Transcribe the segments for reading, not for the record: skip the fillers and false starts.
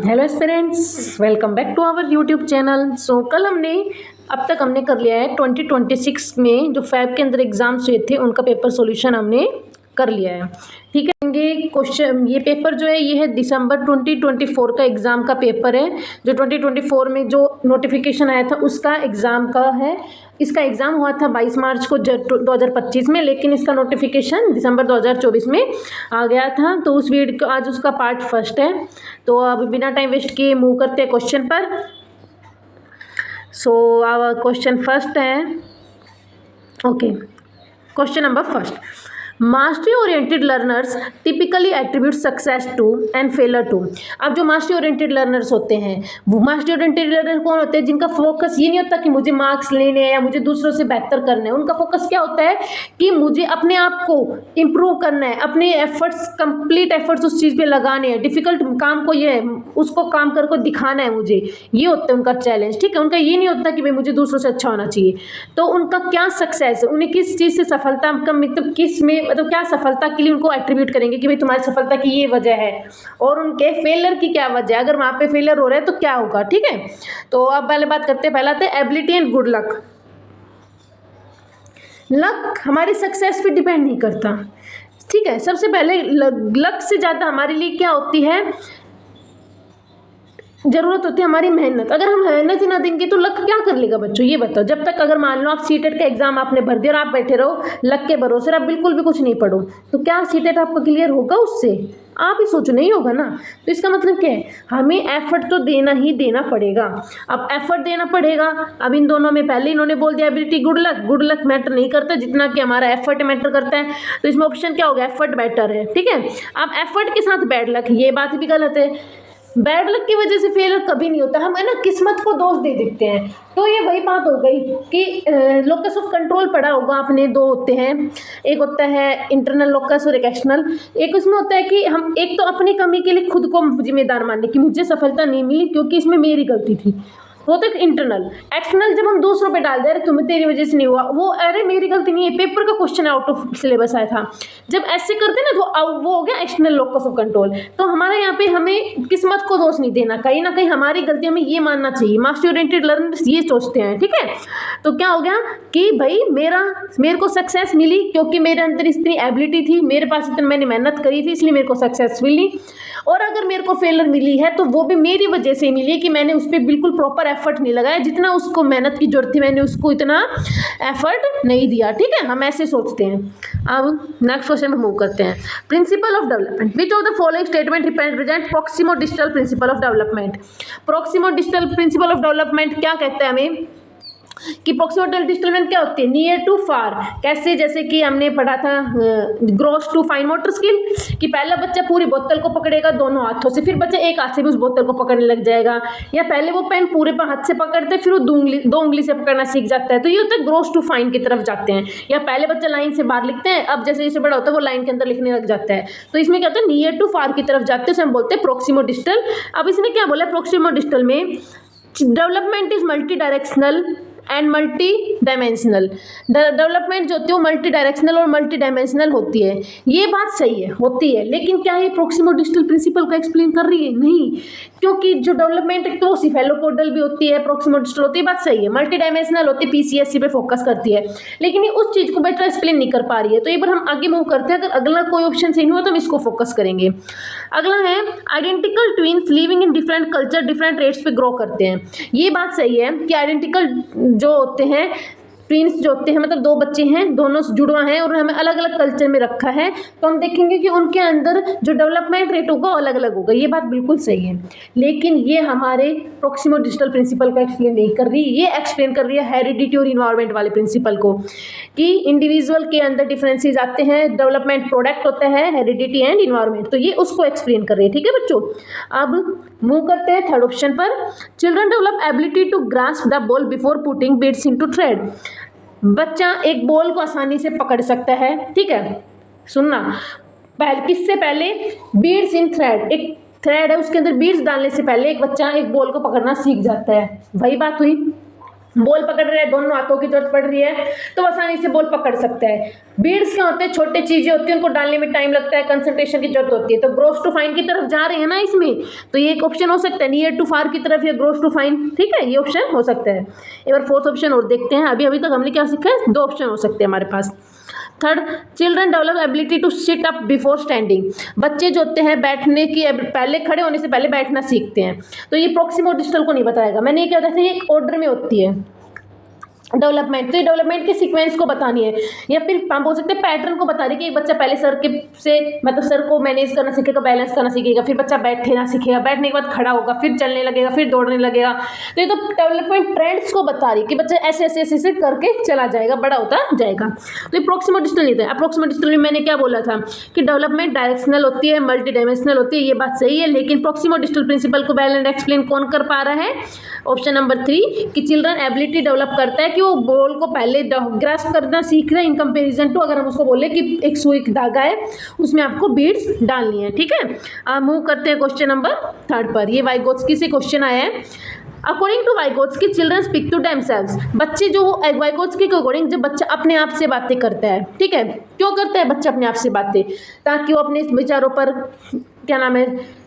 Hello aspirants, welcome back to our YouTube channel. कल अब तक हमने कर लिया है 2026 में जो फैब के अंदर एग्जाम्स हुए थे उनका पेपर सॉल्यूशन हमने कर लिया है। ठीक है, क्वेश्चन ये पेपर जो है ये है दिसंबर 2024 का एग्ज़ाम का पेपर है। जो 2024 में जो नोटिफिकेशन आया था उसका एग्ज़ाम का है। इसका एग्ज़ाम हुआ था 22 मार्च को 2025 में, लेकिन इसका नोटिफिकेशन दिसंबर 2024 में आ गया था। तो उस वीडियो आज उसका पार्ट फर्स्ट है। तो अब बिना टाइम वेस्ट किए मूव करते हैं क्वेश्चन पर। आवर क्वेश्चन फर्स्ट है, okay, question number first. Mastery oriented learners typically attribute success to and failure to. अब जो मास्टरी ओरिएंटेड लर्नर्स होते हैं, वो मास्टरी ओरिएंटेड लर्नर कौन होते हैं? जिनका फोकस ये नहीं होता कि मुझे मार्क्स लेने हैं या मुझे दूसरों से बेहतर करना है। उनका फोकस क्या होता है कि मुझे अपने आप को इम्प्रूव करना है, अपने एफर्ट्स, कंप्लीट एफर्ट्स उस चीज़ पे लगाने हैं, डिफिकल्ट काम को ये उसको काम कर दिखाना है मुझे, ये होता है उनका चैलेंज। ठीक है, उनका ये नहीं होता कि भाई मुझे दूसरों से अच्छा होना चाहिए। तो उनका क्या सक्सेस है, उन्हें किस चीज़ से सफलता का मतलब किस में, मतलब क्या सफलता के लिए उनको एट्रीब्यूट करेंगे कि भाई तुम्हारी सफलता की ये वजह है, और उनके फेलियर की क्या वजह है, अगर वहाँ पे फेलियर हो रहा है तो क्या होगा। ठीक है, तो अब पहले बात करते हैं, पहला था ability and good luck. Luck हमारी सक्सेस पे डिपेंड नहीं करता। ठीक है, सबसे पहले लक से ज़्यादा हमारे लिए क्या होती है, जरूरत होती है हमारी मेहनत। अगर हम मेहनत ही ना देंगे तो लक क्या कर लेगा बच्चों, ये बताओ। जब तक अगर मान लो आप सीटेट का एग्जाम आपने भर दिया और आप बैठे रहो लक के भरोसे, आप बिल्कुल भी कुछ नहीं पढ़ो, तो क्या सीटेट आपका क्लियर होगा उससे? आप ही सोचो, नहीं होगा ना। तो इसका मतलब क्या है, हमें एफर्ट तो देना ही देना पड़ेगा। अब एफर्ट देना पड़ेगा, अब इन दोनों में पहले इन्होंने बोल दिया ability good luck. Good luck matter नहीं करता जितना कि हमारा एफर्ट मैटर करता है। तो इसमें ऑप्शन क्या होगा, एफर्ट बेटर है। ठीक है, अब एफर्ट के साथ बैड लक, ये बात भी गलत है। बैड लक की वजह से फेलियर कभी नहीं होता, हम है ना किस्मत को दोष दे देते हैं। तो ये वही बात हो गई कि लोकस ऑफ कंट्रोल पढ़ा होगा आपने, दो होते हैं, एक होता है इंटरनल लोकस और एक एक्सटर्नल। एक उसमें होता है कि हम एक तो अपनी कमी के लिए खुद को जिम्मेदार मानने की मुझे सफलता नहीं मिली क्योंकि इसमें मेरी गलती थी, वो तो इंटरनल। एक्सटर्नल जब हम दूसरों पे डाल दे रहे तुम्हें तेरी वजह से नहीं हुआ, वो अरे मेरी गलती नहीं है, पेपर का क्वेश्चन आउट ऑफ सिलेबस आया था। जब ऐसे करते ना तो वो हो गया एक्सटर्नल लोकस ऑफ कंट्रोल। तो हमारे यहाँ पे हमें किस्मत को दोष नहीं देना, कहीं ना कहीं हमारी गलती हमें ये मानना चाहिए। मास्टर ओरिएंटेड लर्नर्स ये सोचते हैं। ठीक है, तो क्या हो गया कि भाई मेरे को सक्सेस मिली क्योंकि मेरे अंदर इतनी एबिलिटी थी, मेरे पास इतनी मैंने मेहनत करी थी, इसलिए मेरे को सक्सेस मिली। और अगर मेरे को फेलियर मिली है तो वो भी मेरी वजह से मिली कि मैंने उस पर बिल्कुल प्रॉपर एफर्ट नहीं लगाया, जितना उसको मेहनत की जरूरत थी मैंने उसको इतना एफर्ट नहीं दिया। ठीक है, हम ऐसे सोचते हैं। अब नेक्स्ट क्वेश्चन पे मूव करते हैं। Principle of development, which of the following statement represent proximo digital principle of development. Proximo digital principle of development क्या कहते हैं हमें कि प्रॉक्सिमल डिस्टेंस क्या होती है, नियर टू फार। कैसे, जैसे कि हमने पढ़ा था gross to fine motor skill, कि पहला बच्चा पूरी बोतल को पकड़ेगा दोनों हाथों से, फिर बच्चा एक हाथ से भी उस बोतल को पकड़ने लग जाएगा, या पहले वो पेन पूरे हाथ से पकड़ते फिर वो दो उंगली से पकड़ना सीख जाता है। तो ये होता है ग्रोस टू फाइन की तरफ जाते हैं। या पहले बच्चा लाइन से बाहर लिखते हैं, अब जैसे जैसे बड़ा होता है वो लाइन के अंदर लिखने लग जाता है। तो इसमें क्या होता है, नियर टू फार की तरफ जाते हैं, उसे हम बोलते हैं प्रॉक्सिमो डिजिटल। अब इसने क्या बोला प्रॉक्सिमो डिजिटल में, development is multi directional and multi dimensional. Development जो होती है वो मल्टी डायरेक्शनल और मल्टी डायमेंशनल होती है। ये बात सही है, होती है, लेकिन क्या ये प्रॉक्सिमो डिजिटल प्रिंसिपल को एक्सप्लेन कर रही है? नहीं, क्योंकि जो डेवलपमेंट है तो वो सिफेलोपोडल भी होती है, प्रॉक्सिमो डिजिटल होती है, बात सही है। मल्टी डायमेंशनल होती है, पीसीएससी पे फोकस करती है, लेकिन ये उस चीज़ को बेटर एक्सप्लेन नहीं कर पा रही है। तो एक बार हम आगे मूव करते हैं, अगर अगला कोई ऑप्शन सही नहीं हुआ तो हम इसको फोकस करेंगे। अगला है identical twins living in different culture different rates पे ग्रो करते हैं। ये बात सही है कि आइडेंटिकल जो होते हैं, ट्विन्स जो होते हैं, मतलब दो बच्चे हैं, दोनों जुड़वा हैं और हमें अलग अलग कल्चर में रखा है, तो हम देखेंगे कि उनके अंदर जो डेवलपमेंट रेट होगा अलग अलग होगा। ये बात बिल्कुल सही है, लेकिन ये हमारे प्रॉक्सिमो डिजिटल प्रिंसिपल को एक्सप्लेन नहीं कर रही, ये एक्सप्लेन कर रही है हेरिडिटी और इन्वायरमेंट वाले प्रिंसिपल को, कि इंडिविजुअल के अंदर डिफरेंसेस आते हैं, डेवलपमेंट प्रोडक्ट होता है हेरिडिटी एंड इन्वायरमेंट, तो ये उसको एक्सप्लेन कर रही है। ठीक है बच्चों, अब मूव करते हैं थर्ड ऑप्शन पर। Children develop ability to grasp the ball before putting beads into thread. बच्चा एक बॉल को आसानी से पकड़ सकता है। ठीक है, सुनना, किससे पहले, बीड्स इन थ्रेड, एक थ्रेड है उसके अंदर बीड्स डालने से पहले एक बच्चा एक बॉल को पकड़ना सीख जाता है। वही बात हुई, बॉल पकड़ रहा है, दोनों हाथों की जरूरत पड़ रही है तो आसानी से बॉल पकड़ सकता है। बीड्स क्या होते हैं, छोटे चीजें होती हैं, उनको डालने में टाइम लगता है, कंसंट्रेशन की जरूरत होती है। तो ग्रोस टू फाइन की तरफ जा रहे हैं ना इसमें, तो ये एक ऑप्शन हो सकता है, नियर टू फार की तरफ या ग्रोस टू फाइन, ठीक है, ये ऑप्शन हो सकता है। एक बार फोर्थ ऑप्शन और देखते हैं। अभी तक हमने क्या सीखा है, 2 ऑप्शन हो सकते हैं हमारे पास। Third, children develop ability to sit up before standing. बच्चे जो होते हैं बैठने की, पहले खड़े होने से पहले बैठना सीखते हैं। तो ये प्रॉक्सिमो डिस्टल को नहीं बताएगा, मैंने ये क्या बताया, ये एक ऑर्डर में होती है डेवलपमेंट। तो ये डेवलपमेंट के सीक्वेंस को बतानी है, या फिर हम बोल सकते हैं पैटर्न को बता रही है कि एक बच्चा पहले सर के से मतलब सर को मैनेज करना सीखेगा, बैलेंस करना सीखेगा, फिर बच्चा बैठना सीखेगा, बैठने के बाद खड़ा होगा, फिर चलने लगेगा, फिर दौड़ने लगेगा। तो ये तो डेवलपमेंट ट्रेंड्स को बता रही है कि बच्चा ऐसे ऐसे ऐसे ऐसे करके चला जाएगा, बड़ा होता जाएगा। तो ये अप्रोक्सिमेट डिस्टल नहीं था। अप्रोक्सिमेट डिस्टल में मैंने क्या बोला था कि डेवलपमेंट डायरेक्शनल होती है, मल्टी डायमेंशनल होती है, ये बात सही है। लेकिन अप्रोक्सिमेट डिस्टल प्रिंसिपल को वैल एंड एक्सप्लेन कौन कर पा रहा है, ऑप्शन नंबर 3 कि चिल्ड्रन एबिलिटी डेवलप करता है कि वो बॉल को पहले ग्रास्प करना सीख रहे हैं इन कंपैरिजन टू अगर हम उसको बोले कि एक सुई धागा है उसमें आपको बीड्स डालनी है, ठीक है। मूव करते हैं क्वेश्चन नंबर 3 पर। ये वाइगोत्स्की से क्वेश्चन आया है। According to Vygotsky children speak to themselves. बच्चे जो वाइगोत्स्की के अकॉर्डिंग जब बच्चा अपने आप से बातें करता है, ठीक है, क्यों करता है बच्चा अपने आप से बातें, ताकि वो अपने विचारों पर क्या नाम है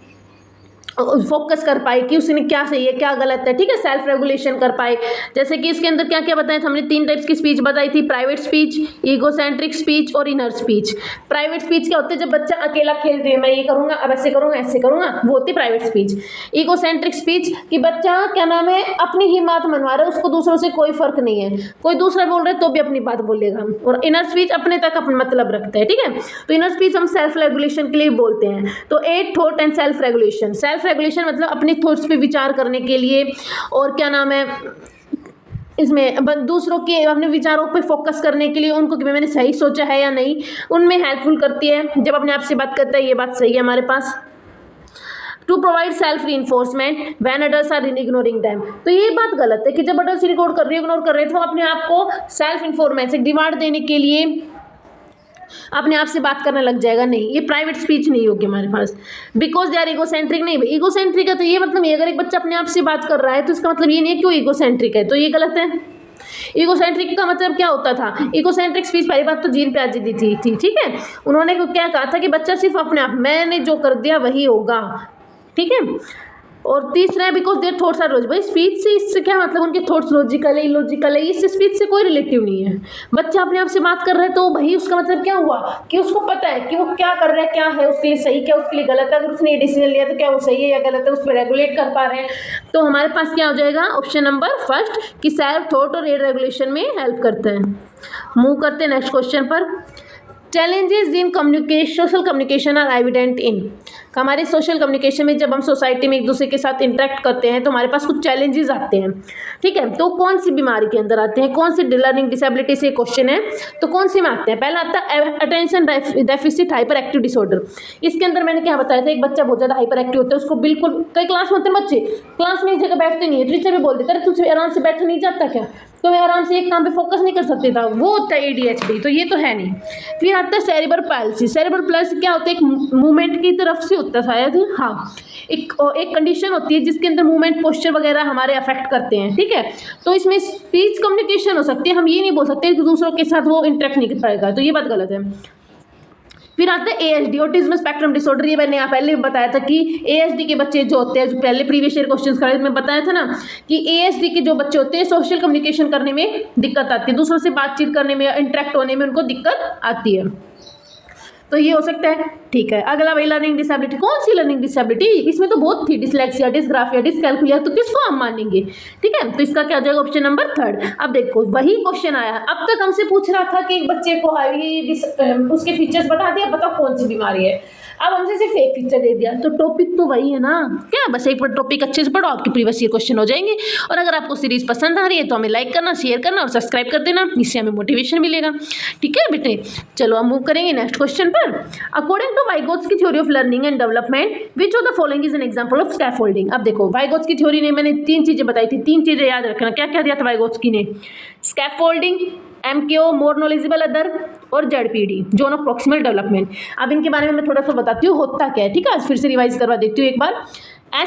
फोकस कर पाए कि उसने क्या सही है क्या गलत है, ठीक है, सेल्फ रेगुलेशन कर पाए। जैसे कि इसके अंदर क्या क्या बताया था हमने, 3 टाइप्स की स्पीच बताई थी, प्राइवेट स्पीच, ईगोसेंट्रिक स्पीच और इनर स्पीच। प्राइवेट स्पीच क्या होती है, जब बच्चा अकेला खेलते हैं, मैं ये करूंगा, अब ऐसे करूंगा, ऐसे करूंगा, वो होती है प्राइवेट स्पीच। ईगोसेंट्रिक स्पीच कि बच्चा क्या नाम है अपनी ही बात मनवा रहा है, उसको दूसरों से कोई फर्क नहीं है, कोई दूसरा बोल रहा है तो भी अपनी बात बोलेगा। और इनर स्पीच अपने तक अपना मतलब रखता है, ठीक है। तो इनर स्पीच हम सेल्फ रेगुलेशन के लिए बोलते हैं। तो 8 thought and self regulation. Self regulation मतलब अपने थॉट्स पे विचार करने के लिए, और क्या नाम है इसमें दूसरों के अपने विचारों पे फोकस करने के लिए, उनको कि मैंने सही सोचा है या नहीं, उनमें हेल्पफुल करती है। जब अपने आप से बात करता है, ये बात सही है हमारे पास। To provide self reinforcement when adults are ignoring them. तो ये बात गलत है कि जब अडल्ट्स इग्नोर कर रहे हैं तो अपने आप को सेल्फ इन्फॉर्मेशन रिवार्ड देने के लिए अपने आप से बात करने लग जाएगा। नहीं, ये प्राइवेट स्पीच नहीं होगी हमारे पास, बिकॉज दे आर ईगोसेंट्रिक। नहीं भाई, ईगोसेंट्रिक है तो ये मतलब अगर एक बच्चा अपने आप से बात कर रहा है तो इसका मतलब ये नहीं है कि वो ईगोसेंट्रिक है, तो ये गलत है। ईगोसेंट्रिक का मतलब क्या होता था, ईगोसेंट्रिक स्पीच पहली बात तो जीन प्याजी दी थी, ठीक है। उन्होंने क्या कहा था कि बच्चा सिर्फ अपने आप, मैंने जो कर दिया वही होगा, ठीक है। और तीसरा है because their thoughts are logical. भाई स्पीच से इससे क्या मतलब, उनके थॉट्स लॉजिकल है इलॉजिकल है, इससे स्पीच से कोई रिलेटिव नहीं है। बच्चा अपने आप से बात कर रहा है तो भाई उसका मतलब क्या हुआ कि उसको पता है कि वो क्या कर रहा है, क्या है उसके लिए सही, क्या उसके लिए गलत है। अगर उसने ये डिसीजन लिया तो क्या वो सही है या गलत है, उस पर रेगुलेट कर पा रहे हैं। तो हमारे पास क्या हो जाएगा ऑप्शन नंबर 1 कि सेल्फ थॉट और रेगुलेशन में हेल्प करते हैं। मूव करते हैं नेक्स्ट क्वेश्चन पर। Challenges in communication, social communication are evident in. हमारे सोशल कम्युनिकेशन में जब हम सोसाइटी में एक दूसरे के साथ इंटरेक्ट करते हैं तो हमारे पास कुछ चैलेंजेस आते हैं, ठीक है। तो कौन सी बीमारी के अंदर आते हैं, कौन सी लर्निंग डिसेबिलिटी से क्वेश्चन है, तो कौन से में आते हैं। पहला आता है attention deficit hyper active disorder. इसके अंदर मैंने क्या बताया था, एक बच्चा बहुत ज़्यादा हाइपर एक्टिव होता है, उसको बिल्कुल, कई क्लास में होते हैं बच्चे क्लास में एक जगह बैठते नहीं है, टीचर भी बोल देता है तुझे आराम से बैठा नहीं जाता क्या, तो मैं आराम से एक काम पे फोकस नहीं कर सकती था, वो होता है ADHD। तो ये तो है नहीं। फिर आता है सेरेब्रल पैल्सी। सेरेब्रल पैल्सी क्या होता है, एक मूवमेंट की तरफ से होता है शायद, हाँ, एक कंडीशन होती है जिसके अंदर मूवमेंट पोस्चर वगैरह हमारे अफेक्ट करते हैं, ठीक है। तो इसमें स्पीच कम्युनिकेशन हो सकती है, हम ये नहीं बोल सकते कि दूसरों के साथ वो इंटरेक्ट नहीं कर पाएगा, तो ये बात गलत है। फिर आता है ASD, ऑटिज्म स्पेक्ट्रम डिसऑर्डर। ये मैंने पहले बताया था कि ASD के बच्चे जो होते हैं, जो पहले प्रीवियस ईयर क्वेश्चंस कराए में बताया था ना कि ASD के जो बच्चे होते हैं सोशल कम्युनिकेशन करने में दिक्कत आती है, दूसरों से बातचीत करने में, इंटरेक्ट होने में उनको दिक्कत आती है। तो ये हो सकता है, ठीक है। अगला भाई लर्निंग डिसेबिलिटी। कौन सी लर्निंग डिसेबिलिटी, इसमें तो बहुत थी, डिसलेक्सिया, डिसग्राफिया, डिसकैल्कुलिया, तो किसको हम मानेंगे, ठीक है। तो इसका क्या हो जाएगा ऑप्शन नंबर 3। अब देखो वही क्वेश्चन आया, अब तक हमसे पूछ रहा था कि एक बच्चे को उसके फीचर्स बता दिया, बताओ कौन सी बीमारी है, अब हमसे सिर्फ एक फीचर दे दिया। तो टॉपिक तो वही है ना, क्या बस एक टॉपिक अच्छे से पढ़ो, आपके प्रीवियस ईयर क्वेश्चन हो जाएंगे। और अगर आपको सीरीज पसंद आ रही है तो हमें लाइक करना, शेयर करना और सब्सक्राइब कर देना, इससे हमें मोटिवेशन मिलेगा, ठीक है बेटे। चलो हम मूव करेंगे नेक्स्ट क्वेश्चन पर। According to Vygotsky theory of learning and development which of the following is an example of scaffolding. अब देखो वाइगोत्स्की थ्योरी ने मैंने 3 चीजें बताई थी, 3 चीजें याद रखना। क्या क्या दिया था वाइगोत्स्की ने, scaffolding, MKO more knowledgeable other, और ZPD zone of proximal development. अब इनके बारे में मैं थोड़ा सा बताती हूँ होता क्या है, ठीक है, फिर से रिवाइज करवा देती हूँ एक बार।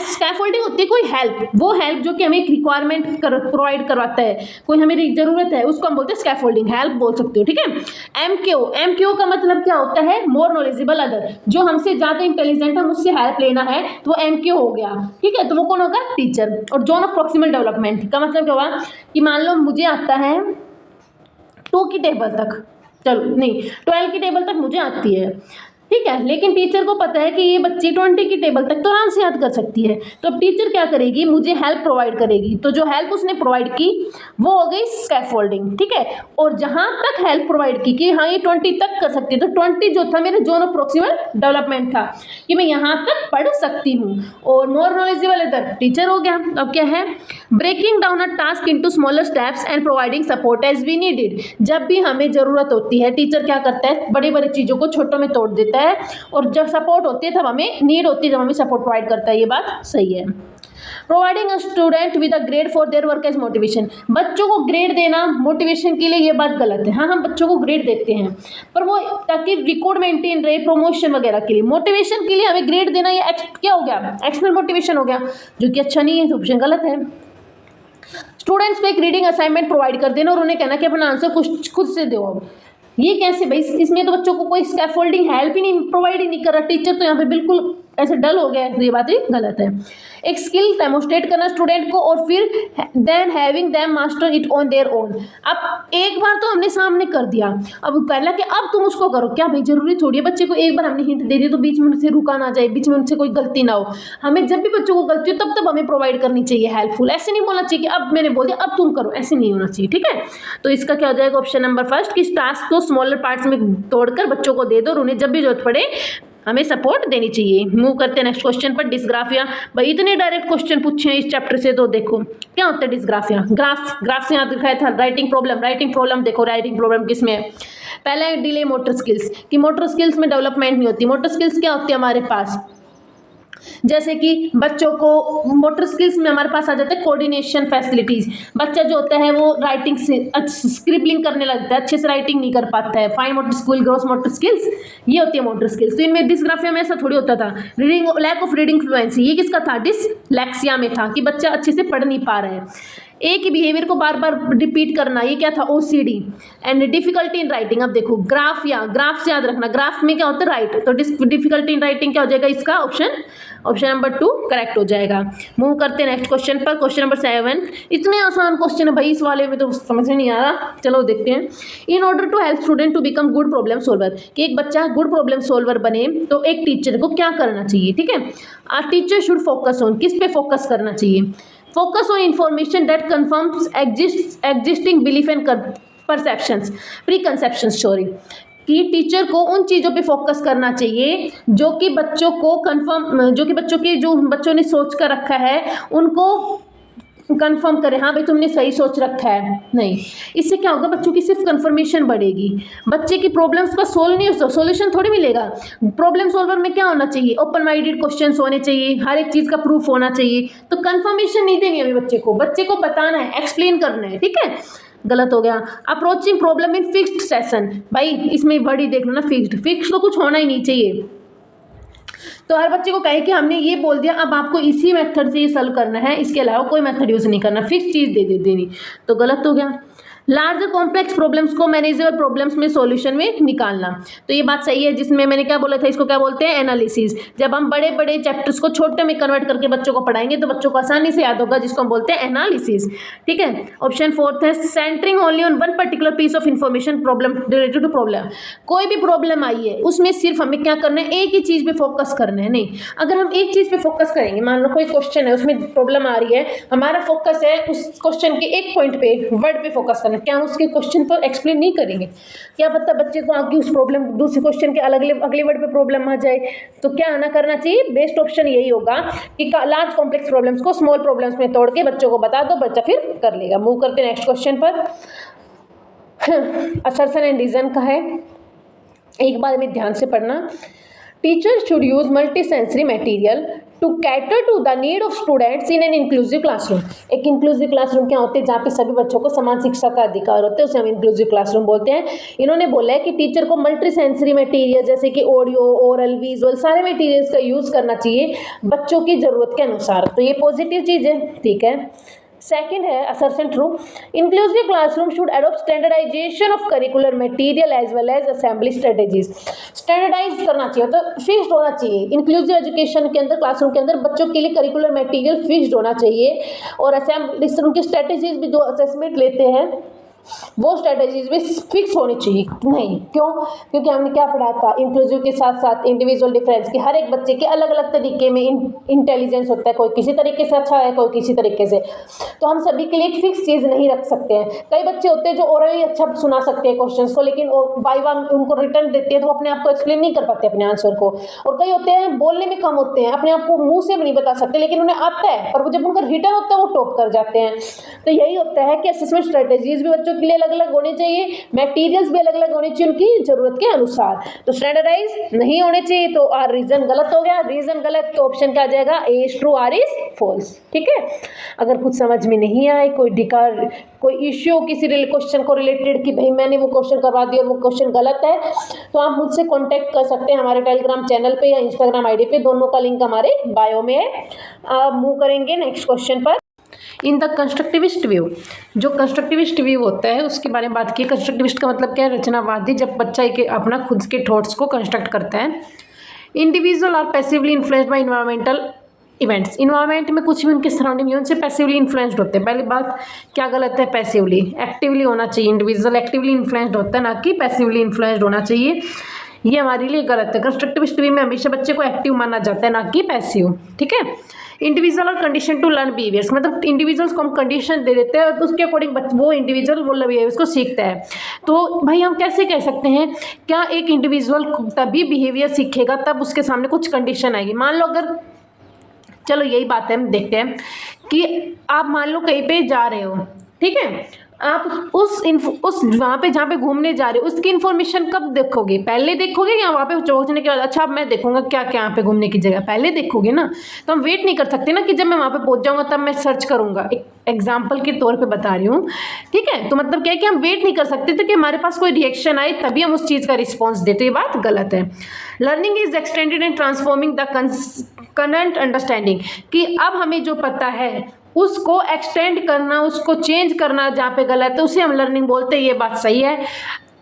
स्कैफोल्डिंग होती है कोई हेल्प, वो हेल्प जो कि हमें एक रिक्वायरमेंट प्रोवाइड करवाता है, कोई हमें ज़रूरत है, उसको हम बोलते हैं स्कैफोल्डिंग, हेल्प बोल सकते हो, ठीक है। MKO का मतलब क्या होता है, मोर नॉलेजेबल अदर, जो हमसे ज़्यादा इंटेलिजेंट है, मुझसे हेल्प लेना है तो वो MKO हो गया, ठीक है। तो वो कौन होगा, टीचर। और जोन ऑफ प्रॉक्सिमल डेवलपमेंट का मतलब क्या हुआ कि मान लो मुझे आता है 2 की टेबल तक, चलो नहीं 12 की टेबल तक मुझे आती है, ठीक है, लेकिन टीचर को पता है कि ये बच्ची 20 की टेबल तक तो आराम से याद कर सकती है, तो अब टीचर क्या करेगी, मुझे हेल्प प्रोवाइड करेगी। तो जो हेल्प उसने प्रोवाइड की वो हो गई स्कैफोल्डिंग, ठीक है। और जहां तक हेल्प प्रोवाइड की कि हाँ ये 20 तक कर सकती है, तो 20 जो था मेरे जोन ऑफ प्रॉक्सिमल डेवलपमेंट था कि मैं यहाँ तक पढ़ सकती हूँ। और मोर नॉलेजेबल अदर टीचर हो गया। अब क्या है, breaking down a task into smaller steps and providing support as we needed. जब भी हमें ज़रूरत होती है, टीचर क्या करता है, बड़ी बड़ी चीज़ों को छोटों में तोड़ देता है, और जब सपोर्ट होती है तब हमें नीड होती है, जब हमें सपोर्ट प्रोवाइड करता है। ये बात सही है। Providing a student with a grade for their work as motivation, बच्चों को ग्रेड देना मोटिवेशन के लिए, ये बात गलत है। हाँ, हम बच्चों को ग्रेड देते हैं पर वो ताकि रिकॉर्ड मेंटेन रहे, प्रमोशन वगैरह के लिए, मोटिवेशन के लिए हमें ग्रेड देना, ये क्या हो गया, एक्सटर्नल मोटिवेशन हो गया, जो कि अच्छा नहीं है, ऑप्शन गलत है। स्टूडेंट्स को एक रीडिंग असाइनमेंट प्रोवाइड कर देना और उन्हें कहना कि अपना आंसर कुछ खुद से दो। अब ये कैसे भाई, इसमें तो बच्चों को कोई स्कैफोल्डिंग हेल्प ही नहीं, प्रोवाइड ही नहीं कर रहा टीचर, तो यहाँ पे बिल्कुल ऐसे डल हो गया है, तो ये बात ही गलत है। एक स्किल डेमोस्ट्रेट करना स्टूडेंट को और फिर then having them master it on their own. अब एक बार तो हमने सामने कर दिया, अब कहला कि अब तुम उसको करो, क्या भाई जरूरी थोड़ी है बच्चे को एक बार हमने हिंट दे दी तो बीच में उनसे रुका ना जाए, बीच में उनसे कोई गलती ना हो। हमें जब भी बच्चों को गलती हो तब हमें प्रोवाइड करनी चाहिए हेल्पफुल, ऐसे नहीं बोलना चाहिए कि अब मैंने बोल दिया अब तुम करो, ऐसे नहीं होना चाहिए, ठीक है। तो इसका क्या हो जाएगा, ऑप्शन नंबर फर्स्ट, कि टास्क को स्मॉलर पार्ट्स में तोड़कर बच्चों को दे दो और उन्हें जब भी जरूरत पड़े हमें सपोर्ट देनी चाहिए। मूव करते हैं नेक्स्ट क्वेश्चन पर, डिस्ग्राफिया। भाई इतने डायरेक्ट क्वेश्चन पूछे हैं इस चैप्टर से, तो देखो क्या होता है डिस्ग्राफिया। ग्राफ से यहाँ दिखाया था राइटिंग प्रॉब्लम, देखो राइटिंग प्रॉब्लम किसमें है, पहला है डिले मोटर स्किल्स, कि मोटर स्किल्स में डेवलपमेंट नहीं होती। मोटर स्किल्स क्या होती है हमारे पास, जैसे कि बच्चों को मोटर स्किल्स में हमारे पास आ जाता है कोऑर्डिनेशन फैसिलिटीज, बच्चा जो होता है वो राइटिंग से स्क्रिबलिंग करने लगता है, अच्छे से राइटिंग नहीं कर पाता है, fine motor skill, gross motor skills, ये होती है मोटर स्किल्स। तो इनमें डिस्ग्राफिया में ऐसा थोड़ी होता था, reading lack of reading fluency, ये किसका था, डिसलेक्सिया में था, कि बच्चा अच्छे से पढ़ नहीं पा रहा है। एक ही बिहेवियर को बार बार रिपीट करना, ये क्या था, OCD। And difficulty in writing, अब देखो ग्राफ से याद रखना, ग्राफ में क्या होता है राइट, तो डिफिकल्टी इन राइटिंग क्या हो जाएगा इसका, ऑप्शन नंबर 2 करेक्ट हो जाएगा। मूव करते हैं नेक्स्ट क्वेश्चन पर, क्वेश्चन नंबर 7। इतने आसान क्वेश्चन है भाई, इस वाले में तो समझ में नहीं आ रहा, चलो देखते हैं। In order to help student to become good problem solver, कि एक बच्चा गुड प्रॉब्लम सोल्वर बने तो एक टीचर को क्या करना चाहिए, ठीक है। A teacher should focus on, किस पे फोकस करना चाहिए, focus on information that confirms existing belief and perceptions, preconceptions, sorry, कि टीचर को उन चीज़ों पे फोकस करना चाहिए जो कि बच्चों को कन्फर्म, जो कि बच्चों ने सोच कर रखा है उनको कंफर्म करे, हाँ भाई तुमने सही सोच रखा है। नहीं, इससे क्या होगा, बच्चों की सिर्फ कंफर्मेशन बढ़ेगी, बच्चे की प्रॉब्लम्स का सोल्व नहीं, सोल्यूशन थोड़ी मिलेगा। प्रॉब्लम सॉल्वर में क्या होना चाहिए, ओपन माइंडेड क्वेश्चंस होने चाहिए, हर एक चीज़ का प्रूफ होना चाहिए। तो कंफर्मेशन नहीं देनी अभी बच्चे को बताना है, एक्सप्लेन करना है, ठीक है। गलत हो गया। Approaching problem in fixed session, भाई इसमें बड़ी देख लो ना, फिक्स्ड तो कुछ होना ही नहीं चाहिए। तो हर बच्चे को कहे कि हमने ये बोल दिया, अब आपको इसी मेथड से ये सॉल्व करना है, इसके अलावा कोई मेथड यूज़ नहीं करना, फिक्स चीज़ दे देनी, तो गलत हो गया। लार्जर कॉम्प्लेक्स प्रॉब्लम्स को मैनेजेबल प्रॉब्लम्स में सॉल्यूशन में निकालना, तो ये बात सही है, जिसमें मैंने क्या बोला था, इसको क्या बोलते हैं, एनालिसिस। जब हम बड़े बड़े चैप्टर्स को छोटे में कन्वर्ट करके बच्चों को पढ़ाएंगे तो बच्चों को आसानी से याद होगा, जिसको हम बोलते हैं एनालिसिस, ठीक है। ऑप्शन 4 है centring only on one particular piece of information problem related to problem, कोई भी प्रॉब्लम आई है उसमें सिर्फ हमें क्या करना है, एक ही चीज़ पे फोकस करना है। नहीं, अगर हम एक चीज़ पे फोकस करेंगे, मान लो कोई क्वेश्चन है उसमें प्रॉब्लम आ रही है, हमारा फोकस है उस क्वेश्चन के एक पॉइंट पे, वर्ड पे फोकस करना, क्या हम उसके क्वेश्चन पर एक्सप्लेन नहीं करेंगे, क्या पता बच्चे को आगे उस प्रॉब्लम दूसरे क्वेश्चन के अगले वर्ड पे प्रॉब्लम आ जाए। तो क्या आना करना चाहिए, बेस्ट ऑप्शन यही होगा कि लार्ज कॉम्प्लेक्स प्रॉब्लम्स को स्मॉल प्रॉब्लम्स में तोड़ के बच्चों को बता दो, बच्चा फिर कर लेगा। मूव करते हैं नेक्स्ट क्वेश्चन पर, असर्शन एंड रीजन का है, एक बार में ध्यान से पढ़ना। Teacher should use multisensory material to cater to the need of students in an inclusive classroom. एक इंक्लूसिव क्लासरूम क्या होते हैं, जहाँ पे सभी बच्चों को समान शिक्षा का अधिकार होता है, उसे हम इंक्लूसिव क्लासरूम बोलते हैं। इन्होंने बोला है कि टीचर को मल्टी सेंसरी मटेरियल जैसे कि ऑडियो, ओरल, विजुअल सारे मटेरियल्स का यूज करना चाहिए बच्चों की जरूरत के अनुसार। तो ये पॉजिटिव चीज है, ठीक है। सेकेंड है assertion true, inclusive classroom should adopt standardization of curricular material as well as assembly strategies. Standardize करना चाहिए, तो फिक्स्ड होना चाहिए। इंक्लूसिव एजुकेशन के अंदर, क्लासरूम के अंदर बच्चों के लिए करिकुलर मटेरियल फिक्स्ड होना चाहिए, और असेंबली उनकी स्ट्रेटेजीज भी जो असेसमेंट लेते हैं वो स्ट्रेटेजीज भी फिक्स होनी चाहिए। नहीं क्यों? क्योंकि हमने क्या पढ़ा था, इंक्लूसिव के साथ साथ इंडिविजुअल डिफरेंस की, हर एक बच्चे के अलग अलग तरीके में इंटेलिजेंस होता है, कोई किसी तरीके से अच्छा है, कोई किसी तरीके से। तो हम सभी के लिए एक फिक्स चीज़ नहीं रख सकते हैं। कई बच्चे होते हैं जो ओरली अच्छा सुना सकते हैं क्वेश्चन को, लेकिन वाइवा उनको रिटर्न देते हैं तो वो अपने आप को एक्सप्लेन नहीं कर पाते अपने आंसर को। और कई होते हैं बोलने में कम होते हैं, अपने आप को मुंह से भी नहीं बता सकते, लेकिन उन्हें आता है, और वो जब उनका रिटर्न होता है वो टॉप कर जाते हैं। तो यही होता है कि असेसमेंट स्ट्रेटेजीज भी बच्चों के लिए अलग अलग होनी चाहिए, मटेरियल्स भी अलग अलग होने चाहिए उनकी जरूरत के अनुसार। तो स्टैंडर्डाइज नहीं होने चाहिए, तो आर रीजन गलत हो गया। रीजन गलत तो ऑप्शन क्या आ जाएगा, A is true, R is false. ठीक है, अगर कुछ समझ में नहीं आए, कोई इश्यू किसी क्वेश्चन को रिलेटेड कि भाई मैंने वो क्वेश्चन करवा दिया और वो क्वेश्चन गलत है, तो आप मुझसे कांटेक्ट कर सकते हैं हमारे टेलीग्राम चैनल पे या इंस्टाग्राम आईडी पे, दोनों का लिंक हमारे बायो में है। आप मूव करेंगे नेक्स्ट क्वेश्चन पर। इन द कंस्ट्रक्टिविस्ट व्यू, जो कंस्ट्रक्टिविस्ट व्यू होता है उसके बारे में बात की। कंस्ट्रक्टिविस्ट का मतलब क्या है, रचनावादी, जब बच्चा एक अपना खुद के थॉट्स को कंस्ट्रक्ट करता है। Individual are passively influenced by environmental events, environment में कुछ भी उनके सराउंडिंग में उनसे पैसिवली इन्फ्लुएंस्ड होते हैं। पहली बात क्या गलत है, पैसिवली, एक्टिवली होना चाहिए। इंडिविजुअल एक्टिवली इन्फ्लुएंस्ड होता है, ना कि पैसिवली इन्फ्लुएंस्ड होना चाहिए, ये हमारे लिए गलत है। कंस्ट्रक्टिविस्ट व्यू में हमेशा बच्चे को एक्टिव माना जाता है, ना कि पैसिव। ठीक है, इंडिविजुअल और कंडीशन टू लर्न बिहेवियर्स, मतलब इंडिविजुअल्स को हम कंडीशन दे देते हैं तो उसके अकॉर्डिंग वो इंडिविजुअल वो बिहेवियर्स को सीखता है। तो भाई हम कैसे कह सकते हैं, क्या एक इंडिविजुअल तभी बिहेवियर सीखेगा तब उसके सामने कुछ कंडीशन आएगी। मान लो अगर, चलो यही बात है, हम देखते हैं कि आप मान लो कहीं पे जा रहे हो, ठीक है, आप उस वहाँ पे जहाँ पे घूमने जा रहे हो उसकी इन्फॉर्मेशन कब देखोगे, पहले देखोगे या वहाँ पे पहुँचने के बाद अच्छा अब मैं देखूंगा क्या क्या यहाँ पे घूमने की जगह, पहले देखोगे ना। तो हम वेट नहीं कर सकते ना कि जब मैं वहाँ पे पहुँच जाऊँगा तब मैं सर्च करूँगा, एक एग्जाम्पल के तौर पे बता रही हूँ। ठीक है, तो मतलब क्या है कि हम वेट नहीं कर सकते थे कि हमारे पास कोई रिएक्शन आए तभी हम उस चीज़ का रिस्पॉन्स देते, ये बात गलत है। Learning is extended in transforming the current understanding, कि अब हमें जो पता है उसको एक्सटेंड करना, उसको चेंज करना जहाँ पे गलत है उसे हम लर्निंग बोलते हैं। ये बात सही है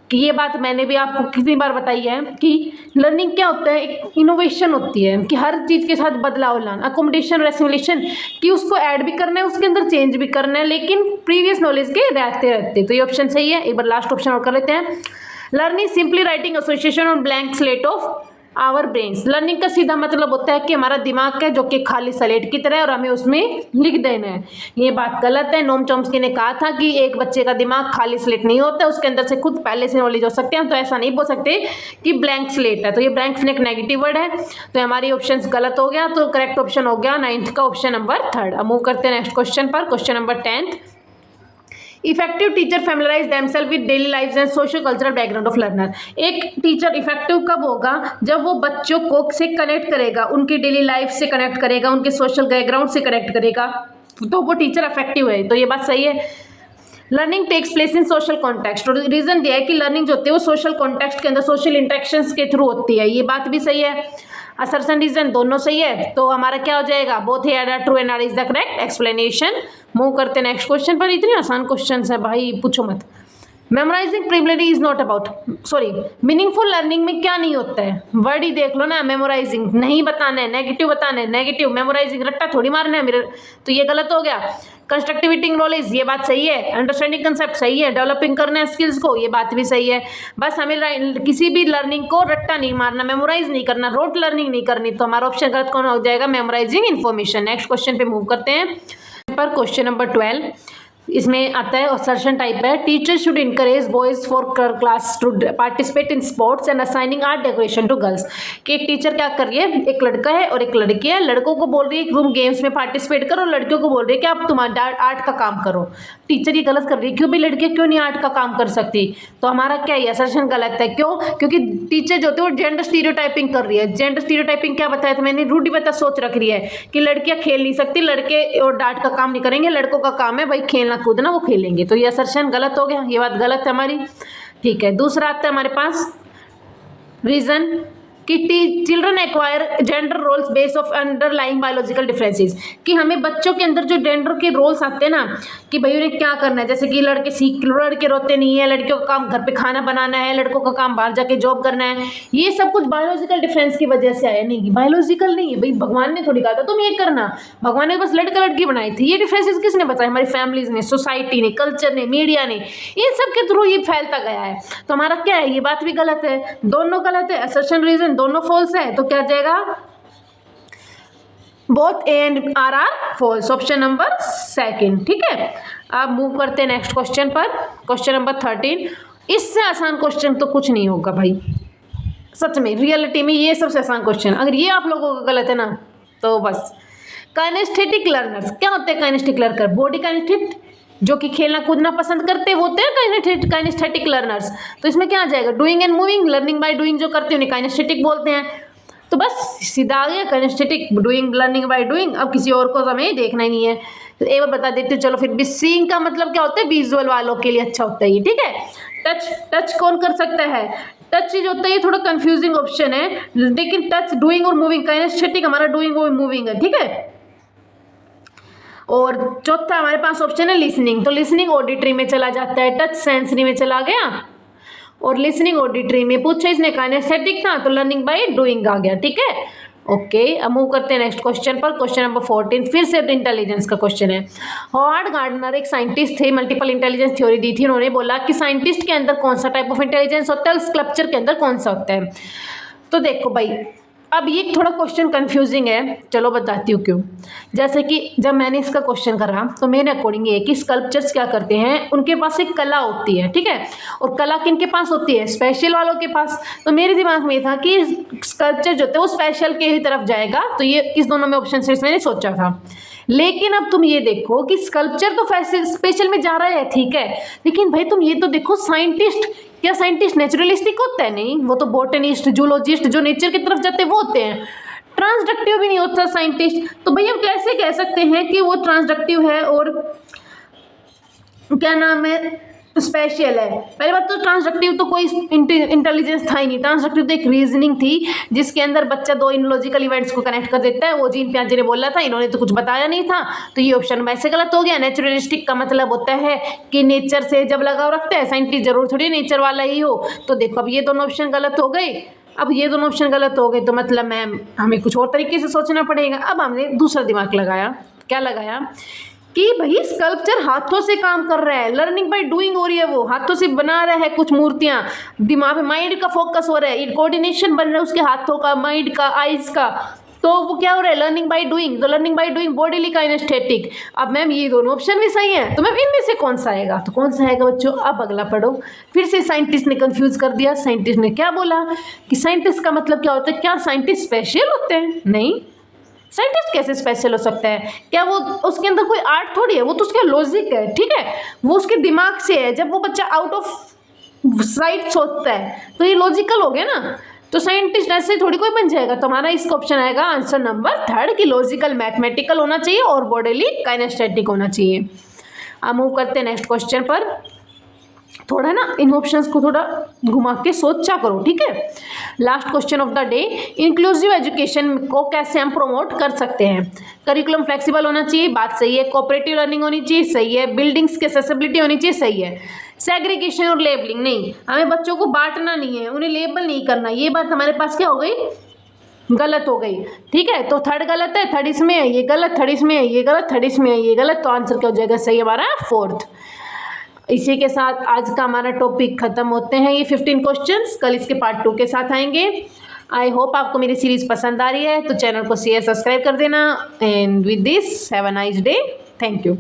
कि ये बात मैंने भी आपको कितनी बार बताई है कि लर्निंग क्या होता है, एक इनोवेशन होती है कि हर चीज़ के साथ बदलाव लाना, अकोमोडेशन और एसिमुलेशन, कि उसको ऐड भी करना है, उसके अंदर चेंज भी करना है, लेकिन प्रीवियस नॉलेज के रहते रहते। तो ये ऑप्शन सही है। एक बार लास्ट ऑप्शन और कर लेते हैं। Learning simply writing association on blank slate of our brains, learning का सीधा मतलब होता है कि हमारा दिमाग है जो कि खाली स्लेट की तरह है और हमें उसमें लिख देना है। ये बात गलत है। नोम चॉम्स्की ने कहा था कि एक बच्चे का दिमाग खाली स्लेट नहीं होता, उसके अंदर से खुद पहले से नॉलेज हो सकते हैं। तो ऐसा नहीं बोल सकते कि ब्लैंक स्लेट है। तो ये ब्लैंक स्लेट नेगेटिव वर्ड है, तो हमारी ऑप्शन गलत हो गया। तो करेक्ट ऑप्शन हो गया 9th का ऑप्शन नंबर 3rd। अब मूव करते हैं नेक्स्ट क्वेश्चन पर, question number 10th। Effective teacher familiarise themselves with daily life and social cultural background of learner, एक टीचर इफेक्टिव कब होगा, जब वो बच्चों को से कनेक्ट करेगा, उनकी डेली लाइफ से कनेक्ट करेगा, उनके सोशल बैकग्राउंड से कनेक्ट करेगा, तो वो टीचर इफेक्टिव है। तो ये बात सही है। Learning takes place in social context, और रीजन दिया है कि लर्निंग जो होती है वो सोशल कॉन्टेक्स्ट के अंदर सोशल इंटरेक्शंस के थ्रू होती है। ये बात भी सही है। असर्शन रीजन दोनों सही है। तो हमारा क्या हो जाएगा, both here are true and R is the correct explanation. Move करते हैं नेक्स्ट क्वेश्चन पर। इतने आसान क्वेश्चन है भाई, पूछो मत। Memorizing preliminary is not about, sorry, meaningful learning में क्या नहीं होता है, वर्ड ही देख लो ना। मेमोराइजिंग नहीं बताना है, नेगेटिव बताना है, नेगेटिव। मेमोराइजिंग रट्टा थोड़ी मारना है मेरे, तो ये गलत हो गया। कंस्ट्रक्टिविटी नॉलेज, ये बात सही है। अंडरस्टैंडिंग कंसेप्ट सही है। डेवलपिंग करना है स्किल्स को, ये बात भी सही है। बस हमें किसी भी लर्निंग को रट्टा नहीं मारना, मेमोराइज नहीं करना, रोट लर्निंग नहीं करनी। तो हमारा ऑप्शन गलत कौन हो जाएगा, मेमोराइजिंग इन्फॉर्मेशन। नेक्स्ट क्वेश्चन पे मूव करते हैं पर क्वेश्चन नंबर 12। इसमें आता है असर्शन टाइप है, teacher should encourage boys for class two participate in sports and assigning art decoration to girls. कि एक टीचर क्या कर रही है, एक लड़का है और एक लड़की है, लड़कों को बोल रही है कि तुम गेम्स में पार्टिसिपेट करो, लड़कियों को बोल रही है कि आप तुम्हारा आर्ट का काम करो। टीचर ये गलत कर रही है, क्यों भी लड़कियां क्यों नहीं आर्ट का काम कर सकती? तो हमारा क्या ये असर्शन गलत है। क्यों? क्योंकि टीचर जो होती है वो जेंडर स्टीरियोटाइपिंग कर रही है। जेंडर स्टीरियोटाइपिंग क्या बताया था मैंने, रूढ़िबद्ध सोच रख रही है कि लड़कियां खेल नहीं सकती, लड़के और डांट का काम नहीं करेंगे, लड़कों का काम है भाई खेलना कूदना, वो खेलेंगे। तो ये असर्शन गलत हो गया, ये बात गलत है हमारी। ठीक है, दूसरा आता है हमारे पास रीजन कि children acquire gender roles base of underlying biological differences. कि हमें बच्चों के अंदर जो जेंडर के रोल्स आते हैं ना, कि भाई उन्हें क्या करना है, जैसे कि लड़के रोते नहीं है, लड़कियों का काम घर पे खाना बनाना है, लड़कों का काम बाहर जाके जॉब करना है, ये सब कुछ बायोलॉजिकल डिफरेंस की वजह से आया। नहीं, बायोलॉजिकल नहीं है भाई, भगवान ने थोड़ी कहा था तुम ये करना, भगवान ने बस लड़का लड़की बनाई थी। ये डिफरेंसेस किसने बताया? हमारी फैमिलीज ने, सोसाइटी ने, कल्चर ने, मीडिया ने, इन सब के थ्रू ये फैलता गया है। तो हमारा क्या है, ये बात भी गलत है, दोनों गलत है, असर्शन रीजन दोनों फॉल्स है। तो क्या जाएगा, both A and R false, option number second. ठीक है, अब मूव करते हैं नेक्स्ट क्वेश्चन पर, क्वेश्चन नंबर 13। इससे आसान क्वेश्चन तो कुछ नहीं होगा भाई, सच में रियलिटी में ये सबसे आसान क्वेश्चन। अगर ये आप लोगों का गलत है ना तो बस। काइनेस्थेटिक लर्नर्स क्या होते हैं? काइनेस्थेटिक लर्नर बॉडी काइनेस्थिक, जो कि खेलना कूदना पसंद करते हैं, वो होते हैं काइनेस्थेटिक लर्नर्स। तो इसमें क्या आ जाएगा, doing and moving, learning by doing जो करते हैं उन्हें काइनेस्थेटिक बोलते हैं। तो बस सीधा आ गया, kinesthetic doing, learning by doing. अब किसी और को हमें देखना ही नहीं है, तो एक बार बता देते चलो फिर भी। सीइंग का मतलब क्या होता है, विजुअल वालों के लिए अच्छा होता है ये। ठीक है, टच कौन कर सकता है? टच चीज होता है, ये थोड़ा कंफ्यूजिंग ऑप्शन है, लेकिन टच डूइंग और मूविंग, काइनेस्थेटिक हमारा डूइंग और मूविंग है। ठीक है, और चौथा हमारे पास ऑप्शन है लिसनिंग। तो लिसनिंग ऑडिटरी में चला जाता है, टच सेंसरी में चला गया, और लिसनिंग ऑडिटरी में पूछा इसने काइनेस्थेटिक था तो लर्निंग बाय डूइंग आ गया। ठीक है, ओके। अब मूव करते हैं नेक्स्ट क्वेश्चन पर, क्वेश्चन नंबर 14, फिर से इंटेलिजेंस का क्वेश्चन है। हॉवर्ड गार्डनर एक साइंटिस्ट थे, मल्टीपल इंटेलिजेंस थ्योरी दी थी उन्होंने, बोला कि साइंटिस्ट के अंदर कौन सा टाइप ऑफ इंटेलिजेंस होता है, स्कल्पचर के अंदर कौन सा होता है। तो देखो भाई, अब ये थोड़ा क्वेश्चन कंफ्यूजिंग है, चलो बताती हूँ क्यों। जैसे कि जब मैंने इसका क्वेश्चन करा तो मेरे अकॉर्डिंग ये कि स्कल्पचर्स क्या करते हैं, उनके पास एक कला होती है, ठीक है, और कला किनके पास होती है, स्पेशल वालों के पास। तो मेरे दिमाग में ये था कि स्कल्पचर जो होता है वो स्पेशल के ही तरफ जाएगा, तो ये इस दोनों में ऑप्शन से मैंने सोचा था। लेकिन अब तुम ये देखो कि स्कल्पचर तो स्पेशल में जा रहा है, ठीक है, लेकिन भाई तुम ये तो देखो, साइंटिस्ट, क्या साइंटिस्ट नेचुरलिस्टिक होता है? नहीं, वो तो बॉटनिस्ट, जूलॉजिस्ट, जो नेचर की तरफ जाते हैं वो होते हैं। ट्रांसडक्टिव भी नहीं होता साइंटिस्ट। तो भैया हम कैसे कह सकते हैं कि वो ट्रांसडक्टिव है और क्या नाम है, स्पेशल है? पहली बात तो ट्रांसडक्टिव तो कोई इंटेलिजेंस था ही नहीं, ट्रांसडक्टिव तो एक रीजनिंग थी जिसके अंदर बच्चा दो इनलॉजिकल इवेंट्स को कनेक्ट कर देता है। वो जीन पियाजे ने बोला था, इन्होंने तो कुछ बताया नहीं था, तो ये ऑप्शन वैसे गलत हो गया। नेचुरलिस्टिक का मतलब होता है कि नेचर से जब लगाव रखता है, साइंटिस्ट जरूर थोड़ी नेचर वाला ही हो। तो देखो अब ये दोनों ऑप्शन गलत हो गए। अब ये दोनों ऑप्शन गलत हो गए तो मतलब मैम हमें कुछ और तरीके से सोचना पड़ेगा। अब हमने दूसरा दिमाग लगाया, क्या लगाया कि भाई स्कल्पचर हाथों से काम कर रहा है, लर्निंग बाय डूइंग हो रही है, वो हाथों से बना रहा है कुछ मूर्तियां, दिमाग में माइंड का फोकस हो रहा है, कोऑर्डिनेशन बन रहा है उसके हाथों का, माइंड का, आइज का, तो वो क्या हो रहा है, लर्निंग बाय डूइंग। तो learning by doing bodily kinesthetic. अब मैम ये दोनों ऑप्शन भी सही है, तो मैम इनमें से कौन सा आएगा? तो कौन सा आएगा बच्चों? अब अगला पढ़ो। फिर से साइंटिस्ट ने कंफ्यूज कर दिया। साइंटिस्ट ने क्या बोला कि साइंटिस्ट का मतलब क्या होता है? क्या साइंटिस्ट स्पेशल होते हैं? नहीं, साइंटिस्ट कैसे स्पेशल हो सकता है? क्या वो, उसके अंदर कोई आर्ट थोड़ी है, वो तो उसका लॉजिक है, ठीक है, वो उसके दिमाग से है। जब वो बच्चा आउट ऑफ साइट सोचता है तो ये लॉजिकल हो गया ना। तो साइंटिस्ट ऐसे थोड़ी कोई बन जाएगा। तो हमारा इसका ऑप्शन आएगा आंसर नंबर 3 कि लॉजिकल मैथमेटिकल होना चाहिए और बॉडीली काइनेस्थेटिक होना चाहिए। अब मूव करते हैं नेक्स्ट क्वेश्चन पर। थोड़ा ना इन ऑप्शंस को थोड़ा घुमा के सोचा करो, ठीक है। Last question of the day, inclusive education को कैसे हम प्रमोट कर सकते हैं? करिकुलम फ्लेक्सिबल होना चाहिए, बात सही है। कोऑपरेटिव लर्निंग होनी चाहिए, सही है। बिल्डिंग्स की एक्सेसिबिलिटी होनी चाहिए, सही है। सेग्रीगेशन और लेबलिंग नहीं, हमें बच्चों को बांटना नहीं है, उन्हें लेबल नहीं करना, ये बात हमारे पास क्या हो गई, गलत हो गई, ठीक है। तो 3rd गलत है, 3rd इसमें है, ये गलत, 3rd इसमें है, ये गलत, 3rd इसमें है, ये गलत। तो आंसर क्या हो जाएगा सही हमारा 4th। इसी के साथ आज का हमारा टॉपिक खत्म होते हैं। ये 15 क्वेश्चंस, कल इसके पार्ट 2 के साथ आएंगे। आई होप आपको मेरी सीरीज पसंद आ रही है, तो चैनल को शेयर सब्सक्राइब कर देना। And with this have a nice day, thank you.